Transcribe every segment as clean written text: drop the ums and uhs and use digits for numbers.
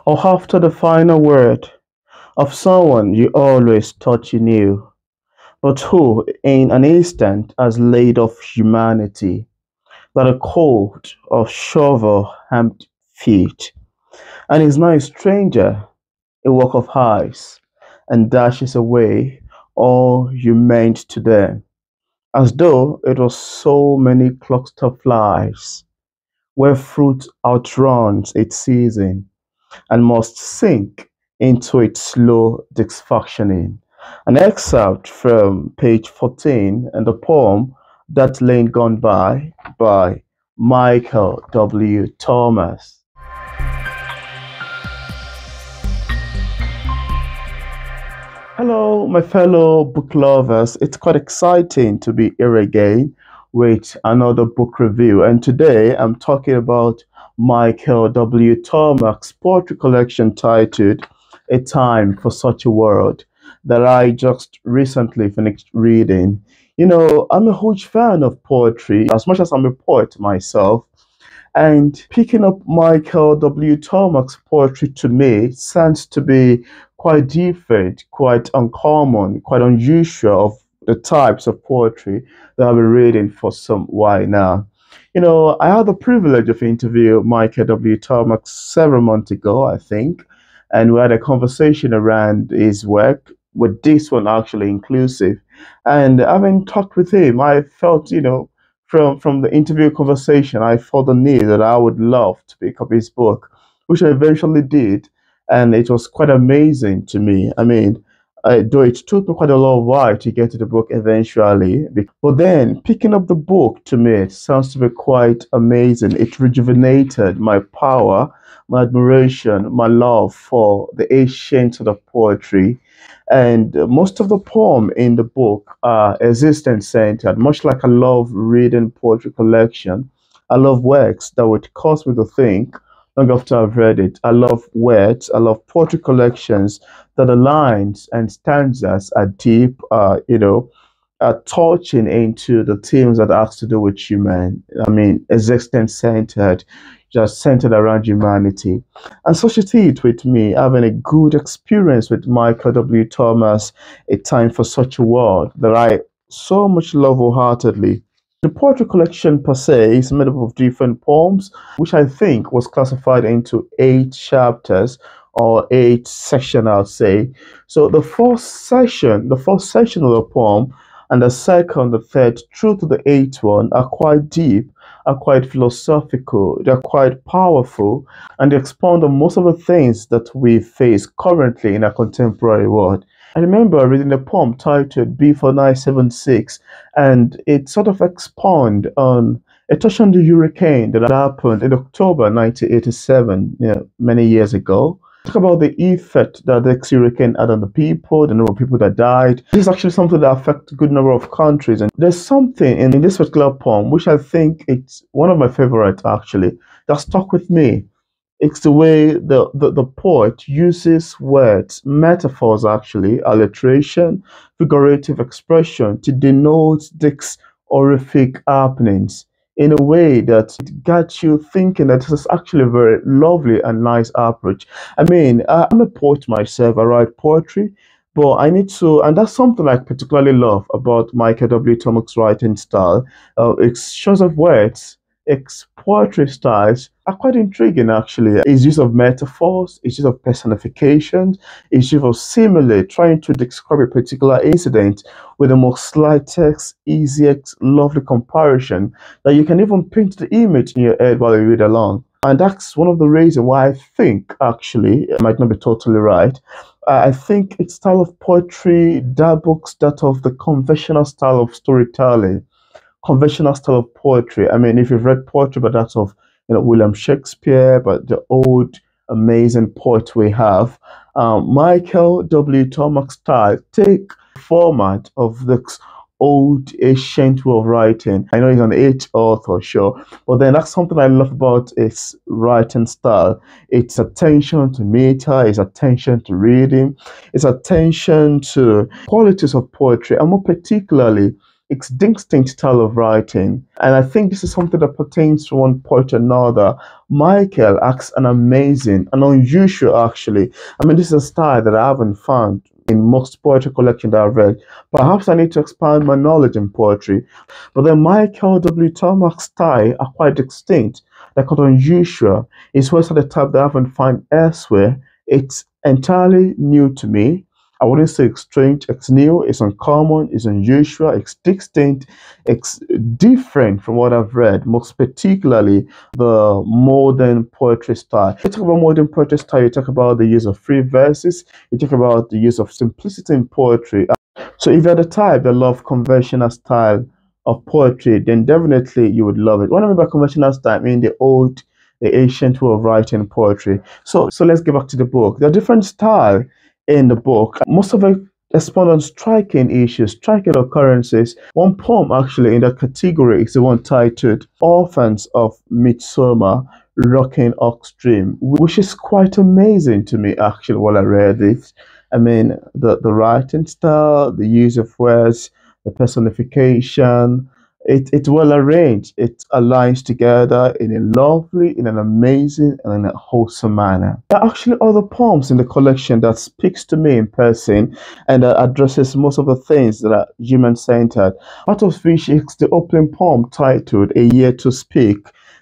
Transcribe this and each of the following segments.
or after the final word of someone you always thought you knew, but who in an instant has laid off humanity like a cold of shovel-hamped feet, and is now a stranger, a walk of ice, and dashes away all you meant to them, as though it was so many cluster flies, where fruit outruns its season and must sink into its slow dysfunctioning. An excerpt from page 14 in the poem That Lane Gone by Michael W. Thomas. Hello, my fellow book lovers. It's quite exciting to be here again with another book review. And today I'm talking about Michael W. Thomas' poetry collection titled A Time for Such a World that I just recently finished reading. I'm a huge fan of poetry, as much as I'm a poet myself. And picking up Michael W. Thomas' poetry to me sounds to be quite different, quite uncommon, quite unusual of the types of poetry that I've been reading for some while now. I had the privilege of interviewing Michael W. Thomas several months ago, I think, and we had a conversation around his work, with this one actually inclusive. And having talked with him, I felt, from the interview conversation, I felt the need that I would love to pick up his book, which I eventually did, and it was quite amazing to me. I mean, though it took me quite a lot of while to get to the book eventually, but then picking up the book to me it sounds to be quite amazing. It rejuvenated my power, my admiration, my love for the ancient sort of poetry, and most of the poem in the book are existence centered, much like I love reading poetry collection. I love works that would cause me to think long after I've read it. I love words, I love poetry collections that the lines and stanzas are deep, touching into the themes that has to do with human. I mean, existence centered, just centered around humanity. And such it is with me, having a good experience with Michael W. Thomas, A Time for Such a World, that I so much love wholeheartedly. The poetry collection per se is made up of different poems, which I think was classified into 8 chapters or 8 sections, I'll say. So the first section of the poem, and the second, the third, through to the eighth one are quite deep, are quite philosophical, they're quite powerful, and they expound on most of the things that we face currently in our contemporary world. I remember reading a poem titled B4976, and it sort of expound on a touch on the hurricane that happened in October 1987, many years ago. Talk about the effect that the hurricane had on the people, the number of people that died. This is actually something that affects a good number of countries. And there's something in this particular poem, which I think it's one of my favorites actually, that stuck with me. It's the way the poet uses words, metaphors actually, alliteration, figurative expression to denote these horrific happenings in a way that it got you thinking that this is actually a very lovely and nice approach. I mean, I'm a poet myself, I write poetry, but I need to, and that's something I particularly love about Michael W. Thomas' writing style. Its choice of words, its poetry styles are quite intriguing actually. His use of metaphors, his use of personification, his use of simile, trying to describe a particular incident with the most slightest, easiest, lovely comparison that you can even paint the image in your head while you read along. And that's one of the reasons why I think, actually, I might not be totally right. I think its style of poetry dabbles that of the conventional style of poetry. I mean, if you've read poetry, but that's of William Shakespeare, but the old amazing poet we have, Michael W. Thomas style take format of this old ancient way of writing. I know he's an age author, sure, but then that's something I love about his writing style. It's attention to meter, it's attention to reading, it's attention to qualities of poetry, and more particularly its distinct style of writing. And I think this is something that pertains to one poet to another. Michael acts an amazing and unusual, actually. I mean, this is a style that I haven't found in most poetry collection that I've read. Perhaps I need to expand my knowledge in poetry. But the Michael W. Tomac style are quite distinct. They're quite unusual. It's words of the type that I haven't found elsewhere. It's entirely new to me. I wouldn't say it's strange, it's new, it's uncommon, it's unusual, it's distinct, it's different from what I've read, most particularly the modern poetry style. You talk about modern poetry style, you talk about the use of free verses, you talk about the use of simplicity in poetry. So if you're the type that love conventional style of poetry, then definitely you would love it. When I mean by conventional style, I mean the ancient way of writing poetry. So let's get back to the book. There are different styles in the book. Most of it expound on striking issues, striking occurrences. One poem actually in that category is the one titled Orphans of Midsummer Rocking Upstream, which is quite amazing to me actually while I read it. I mean, the writing style, the use of words, the personification, it's well arranged. It aligns together in a lovely, in an amazing, and in a wholesome manner. There are actually other poems in the collection that speaks to me in person and that addresses most of the things that are human-centered. Out of which is the opening poem titled A Year to Speak,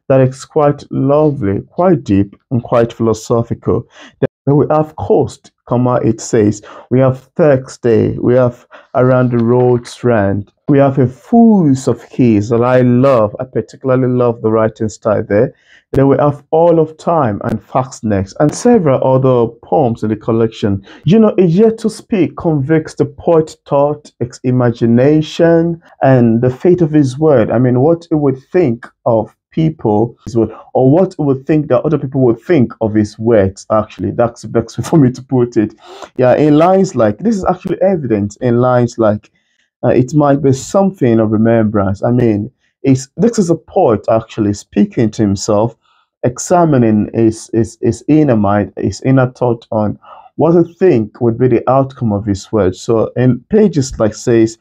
that is quite lovely, quite deep, and quite philosophical. Then we have Coast, it says. We have Thursday. We have Around the Road Strand. We have a Fools of Keys that I love. I particularly love the writing style there. Then we have All of Time and Facts Next, and several other poems in the collection. You know, A Year to Speak convicts the poet's thought, its imagination, and the fate of his word. I mean, what it would think of people, or what it would think that other people would think of his words. Actually, that's the best way for me to put it. Yeah, in lines like this is actually evident in lines like it might be something of remembrance. I mean, this is a poet actually speaking to himself, examining his inner mind, his inner thought on what he think would be the outcome of his words. So in pages like says,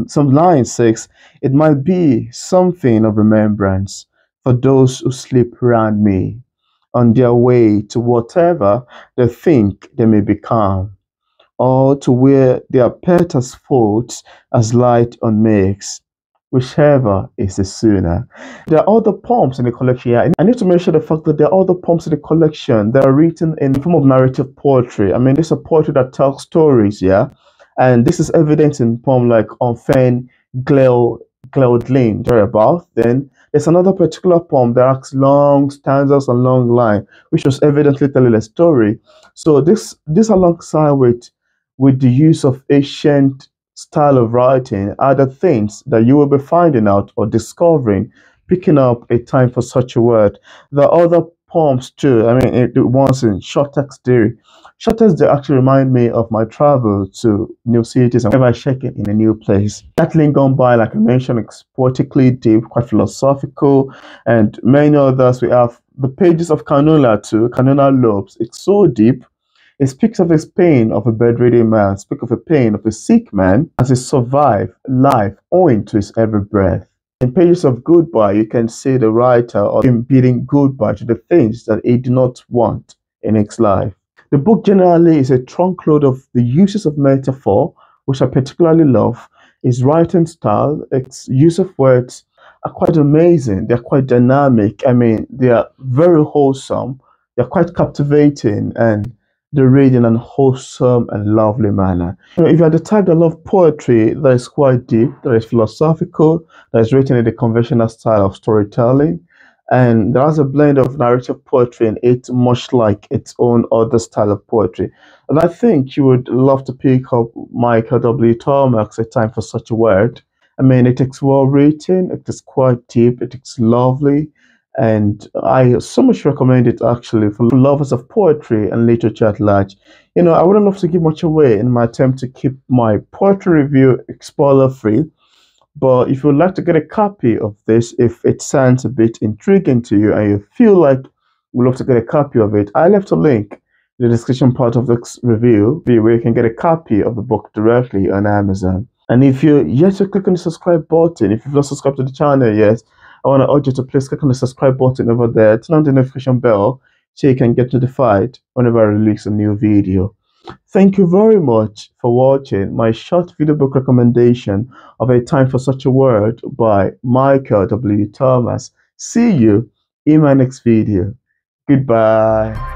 some lines says, it might be something of remembrance for those who sleep around me on their way to whatever they think they may become, or to where their petals fold as light unmakes, whichever is the sooner. There are other poems in the collection here. I need to mention the fact that there are other poems in the collection that are written in the form of narrative poetry. I mean, this is a poetry that tells stories, yeah? And this is evident in poem like Unfen Gleodlin, thereabout. Then there's another particular poem that has long stanzas and long line, which was evidently telling a story. So this alongside with the use of ancient style of writing are the things that you will be finding out or discovering, picking up a time for such a word. The other poems too, I mean, the ones in short text theory. Short text they actually remind me of my travel to new cities and whenever I check it in a new place. That link gone by, like I mentioned, it's poetically deep, quite philosophical, and many others. We have the pages of Canula too, Canula Lopes. It's so deep. It speaks of his pain of a bedridden man, speaks of the pain of a sick man as he survived life owing to his every breath. In pages of Goodbye, you can see the writer of him bidding goodbye to the things that he did not want in his life. The book generally is a trunkload of the uses of metaphor, which I particularly love. His writing style, its use of words are quite amazing. They're quite dynamic. I mean, they are very wholesome. They're quite captivating, and they read in an wholesome and lovely manner. You know, if you're the type that love poetry that is quite deep, that is philosophical, that is written in the conventional style of storytelling, and there has a blend of narrative poetry in it, much like its own other style of poetry. And I think you would love to pick up Michael W. Tomac's A Time for Such a Word. I mean, it is well written, it is quite deep, it is lovely, and I so much recommend it actually for lovers of poetry and literature at large. You know, I wouldn't love to give much away in my attempt to keep my poetry review spoiler free, but if you'd like to get a copy of this, if it sounds a bit intriguing to you and you feel like you'd love to get a copy of it, I left a link in the description part of this review where you can get a copy of the book directly on Amazon. And if you're yet to click on the subscribe button, if you've not subscribed to the channel yet, I want to urge you to please click on the subscribe button over there, turn on the notification bell so you can get notified whenever I release a new video. Thank you very much for watching my short video book recommendation of A Time for Such a Word by Michael W. Thomas. See you in my next video. Goodbye.